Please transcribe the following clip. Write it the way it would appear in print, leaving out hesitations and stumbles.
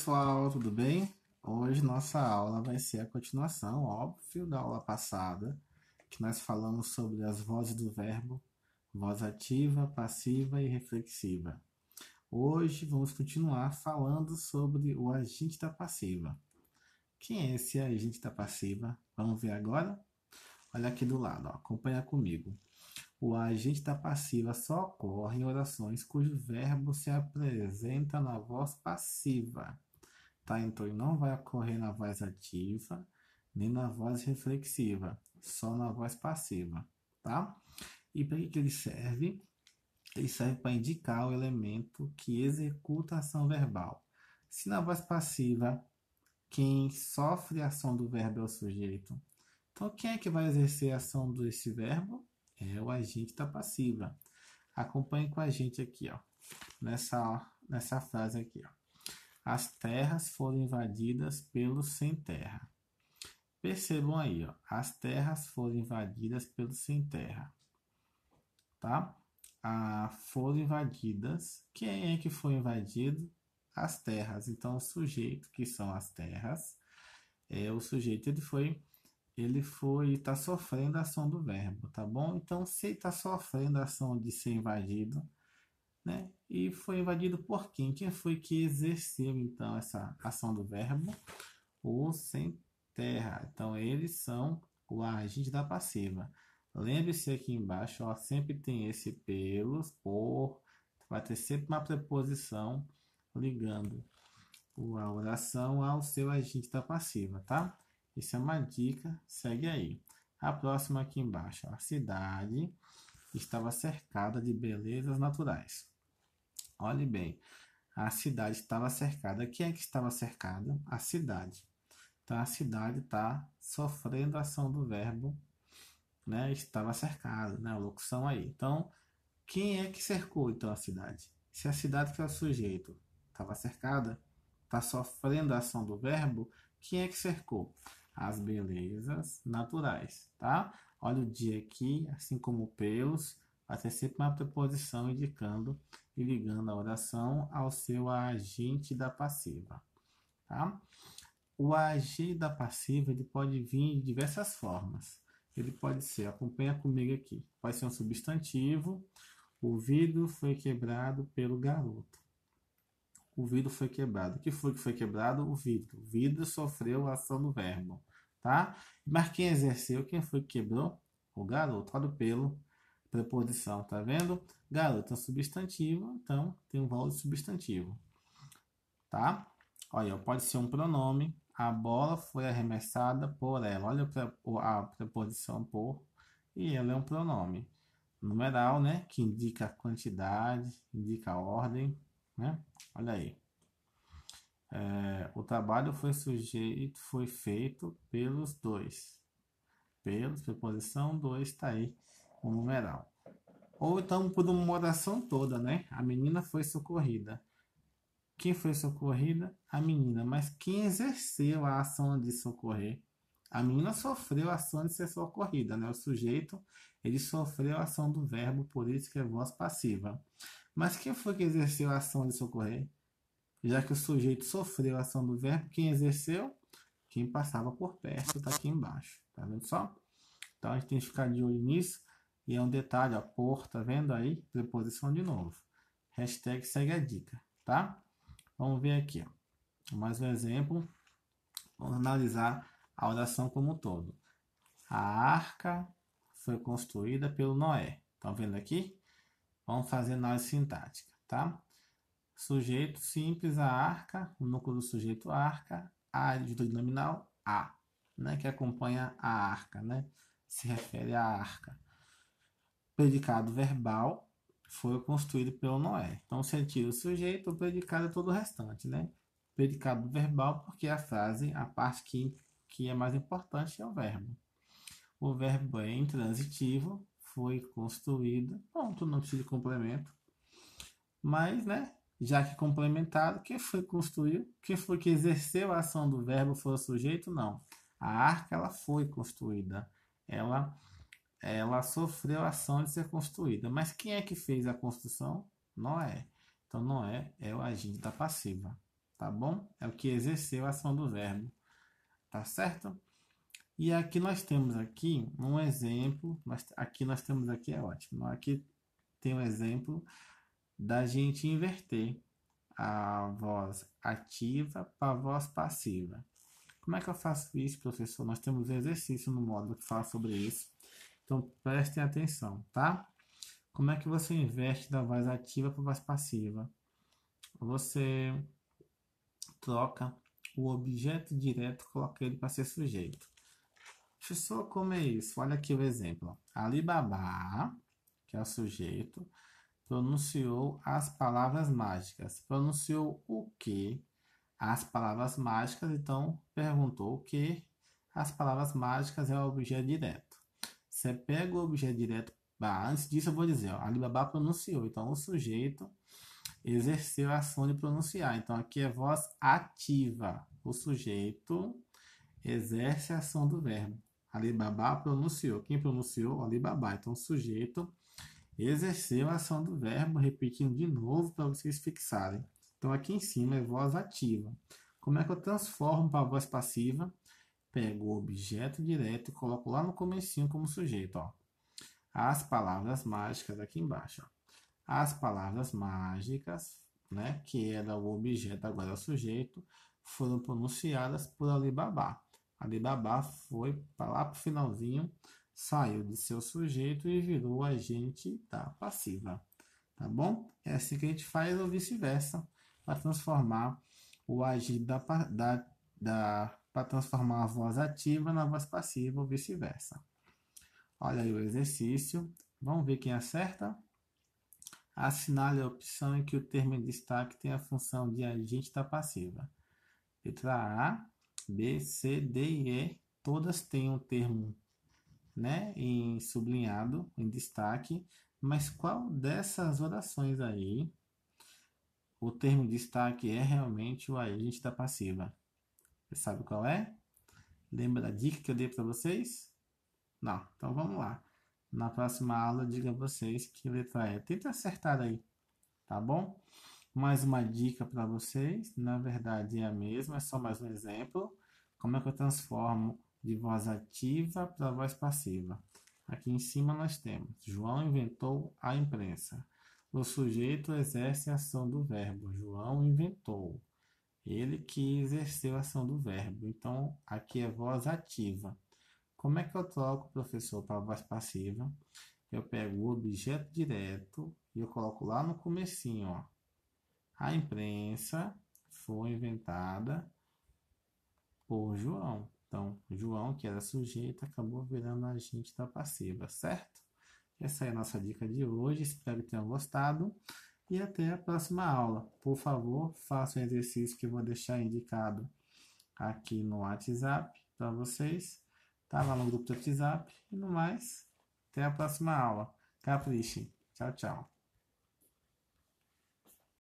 Pessoal, tudo bem? Hoje nossa aula vai ser a continuação, óbvio, da aula passada, que nós falamos sobre as vozes do verbo, voz ativa, passiva e reflexiva. Hoje vamos continuar falando sobre o agente da passiva. Quem é esse agente da passiva? Vamos ver agora? Olha aqui do lado, ó, acompanha comigo. O agente da passiva só ocorre em orações cujo verbo se apresenta na voz passiva. Tá? Então, ele não vai ocorrer na voz ativa, nem na voz reflexiva, só na voz passiva, tá? E para que ele serve? Ele serve para indicar o elemento que executa a ação verbal. Se na voz passiva, quem sofre a ação do verbo é o sujeito, então quem é que vai exercer a ação desse verbo? É o agente da passiva. Acompanhe com a gente aqui, ó, nessa frase aqui, ó. As terras foram invadidas pelos sem terra. Percebam aí, ó, as terras foram invadidas pelos sem terra, tá? Foram invadidas. Quem é que foi invadido? As terras. Então, o sujeito, que são as terras, o sujeito está sofrendo a ação do verbo, tá bom? Então, se ele está sofrendo a ação de ser invadido, né? E foi invadido por quem? Quem foi que exerceu então essa ação do verbo? Os sem terra. Então eles são o agente da passiva. Lembre-se aqui embaixo, ó, sempre tem esse pelos, por, vai ter sempre uma preposição ligando a oração ao seu agente da passiva, tá? Isso é uma dica, segue aí. A próxima aqui embaixo, ó, a cidade estava cercada de belezas naturais. Olhe bem, a cidade estava cercada. Quem é que estava cercada? A cidade. Então, a cidade está sofrendo a ação do verbo, né? Estava cercada, né? A locução aí. Então, quem é que cercou, então, a cidade? Se a cidade que é o sujeito estava cercada, está sofrendo a ação do verbo, quem é que cercou? As belezas naturais, tá? Olha o dia aqui, assim como pelos, vai ter sempre uma preposição indicando e ligando a oração ao seu agente da passiva, tá? O agente da passiva ele pode vir de diversas formas. Ele pode ser, acompanha comigo aqui, pode ser um substantivo. O vidro foi quebrado pelo garoto. O vidro foi quebrado. O que foi quebrado? O vidro. O vidro sofreu a ação do verbo, tá? Mas quem exerceu, quem foi que quebrou? O garoto. Olha o pelo, preposição, tá vendo? Garoto é um substantivo, então tem um valor de substantivo, tá? Olha, pode ser um pronome. A bola foi arremessada por ela. Olha a preposição por, e ela é um pronome numeral, né? Que indica a quantidade, indica a ordem, né? Olha aí. O trabalho foi feito pelos dois. Pelos, preposição 2, está aí o numeral. Ou então por uma oração toda, né? A menina foi socorrida. Quem foi socorrida? A menina. Mas quem exerceu a ação de socorrer? A menina sofreu a ação de ser socorrida, né? O sujeito, ele sofreu a ação do verbo, por isso que é voz passiva. Mas quem foi que exerceu a ação de socorrer? Já que o sujeito sofreu a ação do verbo, quem exerceu? Quem passava por perto, está aqui embaixo. Tá vendo só? Então a gente tem que ficar de olho nisso. E é um detalhe, ó, por, tá vendo aí? Preposição de novo. Hashtag segue a dica, tá? Vamos ver aqui, ó. Mais um exemplo. Vamos analisar a oração como um todo. A arca foi construída pelo Noé. Estão vendo aqui? Vamos fazer análise sintática, tá? Sujeito simples, a arca, o núcleo do sujeito arca, a adjunto nominal a, né, que acompanha a arca, né, se refere à arca. Predicado verbal foi construído pelo Noé. Então, você tira o sujeito, o predicado é todo o restante, né? Predicado verbal porque a frase, a parte que é mais importante é o verbo. O verbo é intransitivo, foi construído, pronto, não precisa de complemento. Mas, né, já que complementado, quem foi que construiu? Quem foi que exerceu a ação do verbo foi o sujeito? Não. A arca, ela foi construída. Ela sofreu a ação de ser construída. Mas quem é que fez a construção? Noé. Então, Noé é o agente da passiva. Tá? tá bom? É o que exerceu a ação do verbo, tá certo? E aqui nós temos aqui um exemplo, mas aqui nós temos aqui é ótimo. Aqui tem um exemplo da gente inverter a voz ativa para a voz passiva. Como é que eu faço isso, professor? Nós temos um exercício no módulo que fala sobre isso. Então prestem atenção, tá? Como é que você inverte da voz ativa para a voz passiva? Você troca o objeto direto, coloca ele para ser sujeito. Professor, como é isso? Olha aqui o exemplo. Alibaba, que é o sujeito, pronunciou as palavras mágicas. Pronunciou o quê? As palavras mágicas, então perguntou o que? As palavras mágicas é o objeto direto. Você pega o objeto direto. Antes disso eu vou dizer, ó, Alibaba pronunciou. Então o sujeito exerceu a ação de pronunciar. Então aqui é voz ativa. O sujeito exerce a ação do verbo. Alibaba pronunciou. Quem pronunciou? Alibaba. Então o sujeito exerceu a ação do verbo, repetindo de novo para vocês fixarem. Então aqui em cima é voz ativa. Como é que eu transformo para a voz passiva? Pego o objeto direto e coloco lá no comecinho como sujeito. Ó. As palavras mágicas aqui embaixo. Ó. As palavras mágicas, né, que era o objeto, agora é o sujeito, foram pronunciadas por Alibaba. Alibaba foi para lá para o finalzinho, saiu de seu sujeito e virou agente da passiva. Tá bom? É assim que a gente faz ou vice-versa, para transformar o agir para transformar a voz ativa na voz passiva ou vice-versa. Olha aí o exercício. Vamos ver quem acerta. Assinale a opção em que o termo em destaque tem a função de agente da passiva. Letra A, B, C, D e E. Todas têm um termo, né, em sublinhado, em destaque. Mas qual dessas orações aí o termo destaque é realmente o agente da passiva? Você sabe qual é? Lembra da dica que eu dei para vocês? Não. Então vamos lá. Na próxima aula, diga a vocês que letra é. Tenta acertar aí, tá bom? Mais uma dica para vocês. Na verdade é a mesma, é só mais um exemplo. Como é que eu transformo de voz ativa para voz passiva? Aqui em cima nós temos: João inventou a imprensa. O sujeito exerce a ação do verbo. João inventou. Ele que exerceu a ação do verbo. Então, aqui é voz ativa. Como é que eu troco, professor, para voz passiva? Eu pego o objeto direto e eu coloco lá no comecinho, ó. A imprensa foi inventada por João. Então, João, que era sujeito, acabou virando agente da passiva, certo? Essa é a nossa dica de hoje. Espero que tenham gostado. E até a próxima aula. Por favor, faça o exercício que eu vou deixar indicado aqui no WhatsApp para vocês. Tá lá no grupo do WhatsApp. E no mais, até a próxima aula. Capriche. Tchau, tchau.